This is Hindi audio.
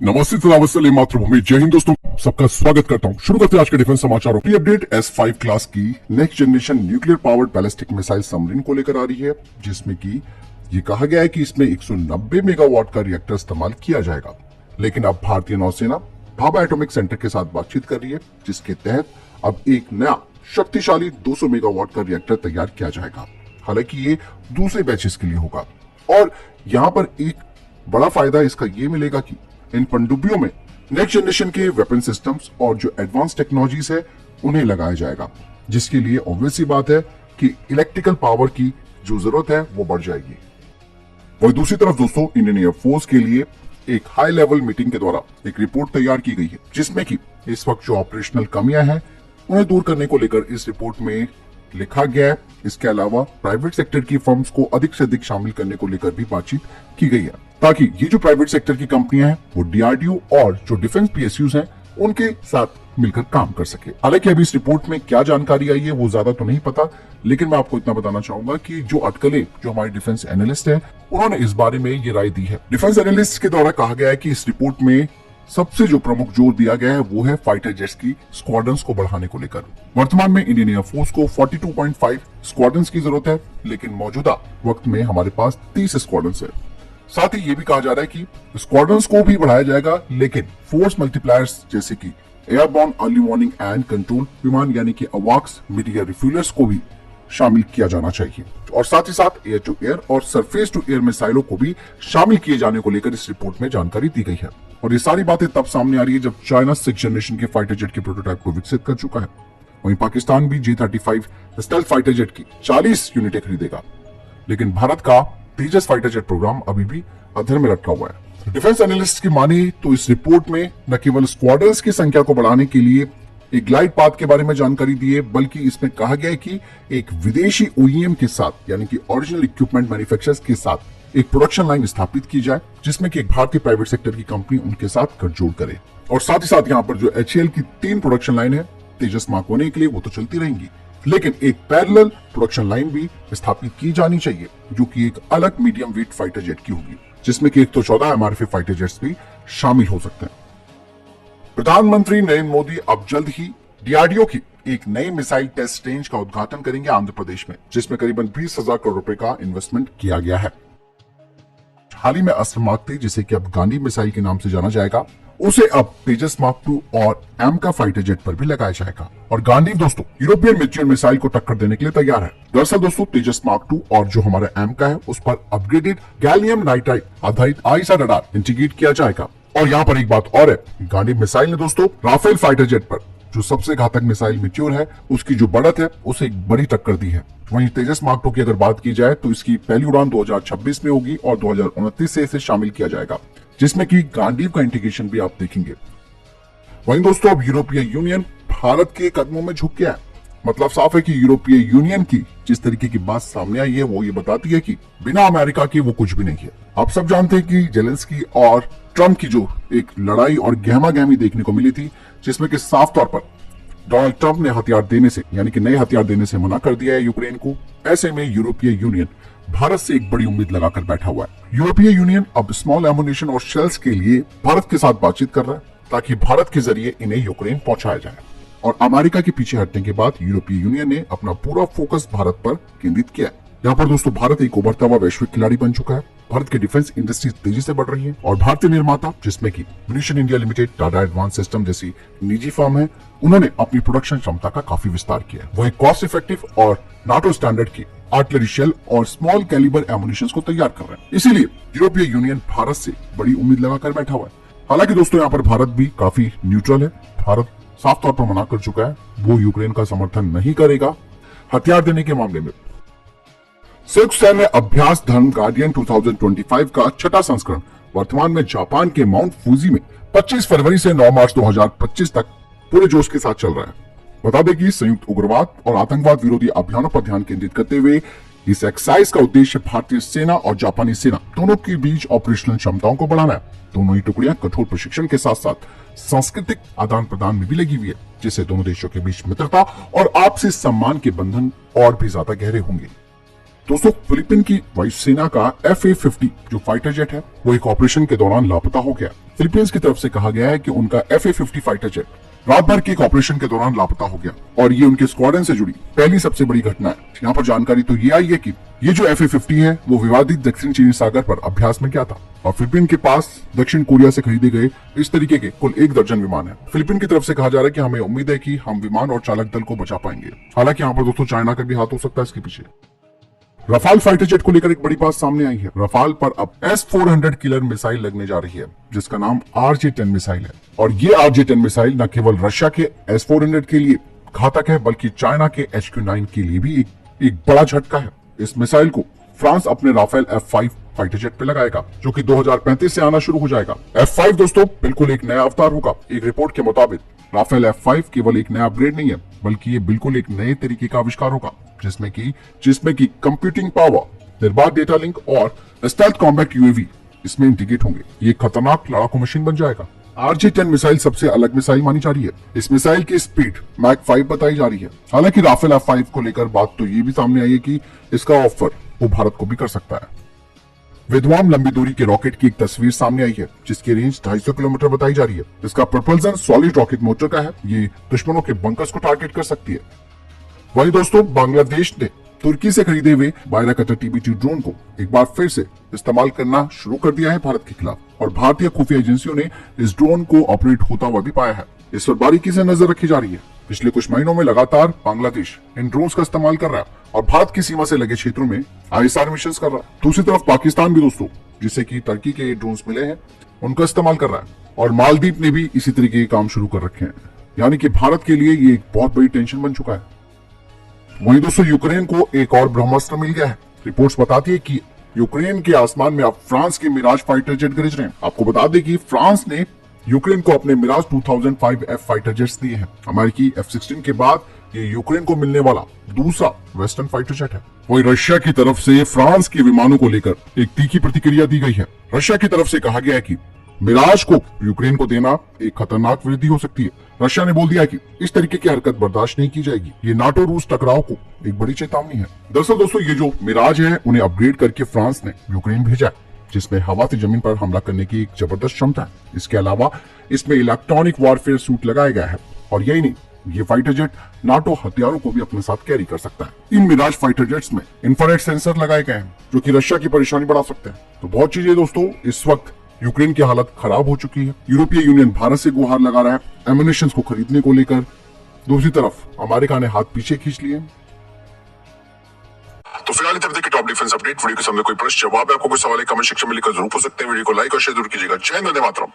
नमस्ते सलाम मातृभूमि। जय हिंद दोस्तों, सबका स्वागत करता हूं। शुरू करते हैं आज के डिफेंस समाचारों की अपडेट। S5 क्लास की next generation nuclear powered ballistic missile submarine को लेकर आ रही है, जिसमें कि ये कहा गया है कि इसमें 190 मेगावाट का रिएक्टर इस्तेमाल किया जाएगा। लेकिन अब भारतीय नौसेना भाभा एटॉमिक सेंटर के साथ बातचीत कर रही है, जिसके तहत अब एक नया शक्तिशाली 200 मेगावाट का रिएक्टर तैयार किया जाएगा। हालांकि ये दूसरे बैचेस के लिए होगा और यहाँ पर एक बड़ा फायदा इसका ये मिलेगा कि इन पनडुब्बियों में नेक्स्ट जनरेशन के वेपन सिस्टम्स और जो एडवांस टेक्नोलॉजीज है उन्हें लगाया जाएगा, जिसके लिए ऑब्वियस सी बात है कि इलेक्ट्रिकल पावर की जो जरूरत है वो बढ़ जाएगी। वही दूसरी तरफ दोस्तों, इंडियन एयरफोर्स के लिए एक हाई लेवल मीटिंग के द्वारा एक रिपोर्ट तैयार की गई है, जिसमें कि इस वक्त जो ऑपरेशनल कमियां हैं उन्हें दूर करने को लेकर इस रिपोर्ट में लिखा गया है। इसके अलावा प्राइवेट सेक्टर की फर्म्स को अधिक से अधिक शामिल करने को लेकर भी बातचीत की गई है, ताकि ये जो प्राइवेट सेक्टर की कंपनियां हैं वो DRDO और जो डिफेंस PSUs हैं उनके साथ मिलकर काम कर सके। हालांकि अभी इस रिपोर्ट में क्या जानकारी आई है वो ज्यादा तो नहीं पता, लेकिन मैं आपको इतना बताना चाहूंगा कि जो अटकलें जो हमारे डिफेंस एनालिस्ट हैं उन्होंने इस बारे में ये राय दी है। डिफेंस एनालिस्ट के द्वारा कहा गया है कि इस रिपोर्ट में सबसे जो प्रमुख जोर दिया गया है वो है फाइटर जेट्स की स्क्वाड्रंस को बढ़ाने को लेकर। वर्तमान में इंडियन एयरफोर्स को 42.5 स्क्वाड्रंस की जरूरत है, लेकिन मौजूदा वक्त में हमारे पास 30 स्क्वाड्रंस है। साथ ही ये भी कहा जा रहा है कि स्क्वाड्रंस को भी बढ़ाया जाएगा, लेकिन फोर्स मल्टीप्लायर्स जैसे कि airborne early warning and control विमान यानी कि अवाक्स मीडिया रिफ्यूलर्स को भी शामिल किया जाना चाहिए। और साथ ही साथ एयर टू एयर और सरफेस टू एयर मिसाइलों को भी शामिल किए जाने को लेकर इस रिपोर्ट में जानकारी दी गई है। और ये सारी बातें तब सामने आ रही है जब चाइना 6th जनरेशन के फाइटर जेट के प्रोटोटाइप को विकसित कर चुका है। वहीं पाकिस्तान भी J-35 स्टेल्थ फाइटर जेट की 40 यूनिटें खरीदेगा, लेकिन भारत का तेजस फाइटर जेट प्रोग्राम अभी भी अधर में लटका हुआ है। डिफेंस एनालिस्ट की माने तो इस रिपोर्ट में न केवल स्क्वाड्रंस की संख्या को बढ़ाने के लिए एक ग्लाइड पाथ के बारे में जानकारी दी है, बल्कि इसमें कहा गया है कि एक विदेशी OEM के साथ यानी कि ओरिजिनल इक्विपमेंट मैन्युफैक्चरर्स के साथ एक प्रोडक्शन लाइन स्थापित की जाए, जिसमें कि एक भारतीय प्राइवेट सेक्टर की कंपनी उनके साथ गठजोड़ करे। और साथ ही साथ यहाँ पर जो HAL की 3 प्रोडक्शन लाइन है तेजस मार्क होने के लिए वो तो चलती रहेंगी, लेकिन एक पैरेलल प्रोडक्शन लाइन भी स्थापित की जानी चाहिए, जो कि एक अलग मीडियम वेट फाइटर जेट की होगी, जिसमें कि 114 MRF फाइटर जेट्स भी शामिल हो सकते हैं। प्रधानमंत्री नरेंद्र मोदी अब जल्द ही DRDO की एक नई मिसाइल टेस्ट रेंज का उद्घाटन करेंगे आंध्र प्रदेश में, जिसमें करीबन 20,000 करोड़ रुपए का इन्वेस्टमेंट किया गया है। हाल ही में अस्त्र मार्क 3, जिसे कि अब गांधी मिसाइल के नाम से जाना जाएगा, उसे अब तेजस मार्क 2 और AMCA फाइटर जेट पर भी लगाया जाएगा। और गांधी दोस्तों यूरोपियन मिट्रियन मिसाइल को टक्कर देने के लिए तैयार है। दरअसल दोस्तों तेजस मार्क 2 और जो हमारा AMCA है उस पर अपग्रेडेड गैलियम नाइट्राइड आधारित ISR रडार इंटीग्रेट किया जाएगा। और यहाँ पर एक बात और है, गांधी मिसाइल ने दोस्तों राफेल फाइटर जेट पर जो सबसे घातक मिसाइल मिट्योर है उसकी जो बढ़त है उसे एक बड़ी टक्कर दी है। वहीं तेजस मार्क 2 की अगर बात की जाए तो इसकी पहली उड़ान 2026 में होगी और 2029 से इसे शामिल किया जाएगा, जिसमें कि गांडीव का इंटीग्रेशन भी आप देखेंगे। वहीं दोस्तों अब यूरोपीय यूनियन भारत के कदमों में झुक गया है। मतलब साफ है कि यूरोपीय यूनियन की जिस तरीके की बात सामने आई है वो ये बताती है कि बिना अमेरिका के वो कुछ भी नहीं है। आप सब जानते हैं कि जेलेंस्की और ट्रंप की जो एक लड़ाई और गहमा गहमी देखने को मिली थी, जिसमें कि साफ तौर पर डोनाल्ड ट्रंप ने हथियार देने से यानी कि नए हथियार देने से मना कर दिया है यूक्रेन को। ऐसे में यूरोपीय यूनियन भारत से एक बड़ी उम्मीद लगाकर बैठा हुआ है। यूरोपीय यूनियन अब स्मॉल एमुनिशन और शेल्स के लिए भारत के साथ बातचीत कर रहा है, ताकि भारत के जरिए इन्हें यूक्रेन पहुंचाया जाए। और अमेरिका के पीछे हटने के बाद यूरोपीय यूनियन ने अपना पूरा फोकस भारत पर केंद्रित किया है। यहाँ पर दोस्तों भारत एक उभरता हुआ वैश्विक खिलाड़ी बन चुका है। भारत की डिफेंस इंडस्ट्री तेजी से बढ़ रही है और भारतीय निर्माता जिसमें कि munition India limited, Tata advance system जैसी निजी फर्म है, उन्होंने अपनी प्रोडक्शन क्षमता का काफी विस्तार किया है। वही कॉस्ट इफेक्टिव और नाटो स्टैंडर्ड की आर्टिलरी शेल और स्मॉल कैलिबर एमुनिशन को तैयार कर रहे हैं। इसीलिए यूरोपीय यूनियन भारत से बड़ी उम्मीद लगाकर बैठा हुआ है। हालांकि दोस्तों यहाँ पर भारत भी काफी न्यूट्रल है। भारत साफ तौर पर मना कर चुका है, वो यूक्रेन का समर्थन नहीं करेगा हथियार देने के मामले में। संयुक्त सैन्य अभ्यास धर्म गार्डियन 2025 का 6वां संस्करण वर्तमान में जापान के माउंट फूजी में 25 फरवरी से 9 मार्च 2025 तक पूरे जोश के साथ चल रहा है। बता दें कि संयुक्त उग्रवाद और आतंकवाद विरोधी अभियानों पर ध्यान केंद्रित करते हुए इस एक्सरसाइज का उद्देश्य भारतीय सेना और जापानी सेना दोनों के बीच ऑपरेशनल क्षमताओं को बढ़ाना है। दोनों ही टुकड़ियां कठोर प्रशिक्षण के साथ साथ सांस्कृतिक आदान प्रदान में भी लगी हुई है, जिससे दोनों देशों के बीच मित्रता और आपसी सम्मान के बंधन और भी ज्यादा गहरे होंगे। दोस्तों फिलीपीन की वायुसेना का FA-50 जो फाइटर जेट है वो एक ऑपरेशन के दौरान लापता हो गया। फिलीपींस की तरफ से कहा गया है कि उनका FA-50 फाइटर जेट रात भर के एक ऑपरेशन के दौरान लापता हो गया और ये उनके स्क्वाड्रन से जुड़ी पहली सबसे बड़ी घटना है। यहाँ पर जानकारी तो ये आई है कि ये जो FA-50 है वो विवादित दक्षिण चीनी सागर पर अभ्यास में गया था और फिलीपीन के पास दक्षिण कोरिया से खरीदे गए इस तरीके के कुल 1 दर्जन विमान है। फिलीपीन की तरफ से कहा जा रहा है कि हमें उम्मीद है कि हम विमान और चालक दल को बचा पाएंगे। हालांकि यहाँ पर दोस्तों चाइना का भी हाथ हो सकता है इसके पीछे। रफाल फाइटर जेट को लेकर एक बड़ी बात सामने आई है। रफाल पर अब S-400 किलर मिसाइल लगने जा रही है जिसका नाम RJ-10 मिसाइल है और ये RJ-10 मिसाइल न केवल रशिया के S-400 के लिए घातक है बल्कि चाइना के HQ-9 के लिए भी एक बड़ा झटका है। इस मिसाइल को फ्रांस अपने राफेल F-5 फाइटर जेट पे लगाएगा जो कि 2035 से आना शुरू हो जाएगा। F-5 दोस्तों बिल्कुल एक नया अवतार होगा। एक रिपोर्ट के मुताबिक राफेल F-5 केवल एक नया अपग्रेड नहीं है बल्कि ये बिल्कुल एक नए तरीके का आविष्कार होगा जिसमें की कंप्यूटिंग पावर, निर्बाध डेटा लिंक और स्टेल्थ कॉम्बैट UAV इसमें इंटीग्रेट होंगे। ये खतरनाक लड़ाकू मशीन बन जाएगा। RJ-10 मिसाइल सबसे अलग मिसाइल मानी जा रही है। इस मिसाइल की स्पीड मैक 5 बताई जा रही है। हालांकि राफेल F-5 को लेकर बात तो ये भी सामने आई है कि इसका ऑफर वो भारत को भी कर सकता है। विध्वाम लंबी दूरी के रॉकेट की एक तस्वीर सामने आई है जिसकी रेंज 250 किलोमीटर बताई जा रही है। इसका प्रोपल्सन सॉलिड रॉकेट मोटर का है। ये दुश्मनों के बंकर्स को टारगेट कर सकती है। वहीं दोस्तों बांग्लादेश ने तुर्की से खरीदे हुए बायराकटर TB2 ड्रोन को एक बार फिर से इस्तेमाल करना शुरू कर दिया है भारत के खिलाफ और भारतीय खुफिया एजेंसियों ने इस ड्रोन को ऑपरेट होता हुआ भी पाया है। इस पर बारीकी से नजर रखी जा रही है। पिछले कुछ महीनों में लगातार बांग्लादेश इन ड्रोन्स का इस्तेमाल कर रहा है और भारत की सीमा से लगे क्षेत्रों में ISR मिशन कर रहा है। दूसरी तरफ पाकिस्तान भी दोस्तों जिसे की टर्की के ड्रोन्स मिले हैं उनका इस्तेमाल कर रहा है और मालदीव ने भी इसी तरीके के काम शुरू कर रखे हैं। यानी कि भारत के लिए ये एक बहुत बड़ी टेंशन बन चुका है। वहीं दोस्तों यूक्रेन को एक और ब्रह्मास्त्र मिल गया है। रिपोर्ट्स बताती है कि यूक्रेन के आसमान में अब फ्रांस के मिराज फाइटर जेट गरज रहे हैं। आपको बता दें कि फ्रांस ने यूक्रेन को अपने मिराज 2005 F फाइटर जेट्स दिए हैं। अमेरिकी F-16 के बाद ये यूक्रेन को मिलने वाला दूसरा वेस्टर्न फाइटर जेट है। वहीं रशिया की तरफ से फ्रांस के विमानों को लेकर एक तीखी प्रतिक्रिया दी गई है। रशिया की तरफ से कहा गया है कि मिराज को यूक्रेन को देना एक खतरनाक वृद्धि हो सकती है। रशिया ने बोल दिया कि इस तरीके की हरकत बर्दाश्त नहीं की जाएगी। ये नाटो रूस टकराव को एक बड़ी चेतावनी है। दरअसल दोस्तों ये जो मिराज है उन्हें अपग्रेड करके फ्रांस ने यूक्रेन भेजा है जिसमें हवा से जमीन पर हमला करने की एक जबरदस्त क्षमता है। इसके अलावा इसमें इलेक्ट्रॉनिक वॉरफेयर सूट लगाया गया है और यही नहीं, ये फाइटर जेट नाटो हथियारों को भी अपने साथ कैरी कर सकता है। इन मिराज फाइटर जेट्स में इंफ्रारेड सेंसर लगाए गए हैं जो कि रशिया की परेशानी बढ़ा सकते हैं। तो बहुत चीजें दोस्तों इस वक्त यूक्रेन की हालत खराब हो चुकी है। यूरोपीय यूनियन भारत से गुहार लगा रहा है एमुनिशंस को खरीदने को लेकर। दूसरी तरफ अमेरिका ने हाथ पीछे खींच लिए। तो फिलहाल तब तक टॉप डिफेंस अपडेट। वीडियो के सामने कोई प्रश्न जवाब है, आपको कोई सवाल कमेंट सेक्शन में लिखकर जरूर पूछ सकते हैं। वीडियो को लाइक और शेयर जरूर कीजिएगा। जय हिंद, वंदे मातरम।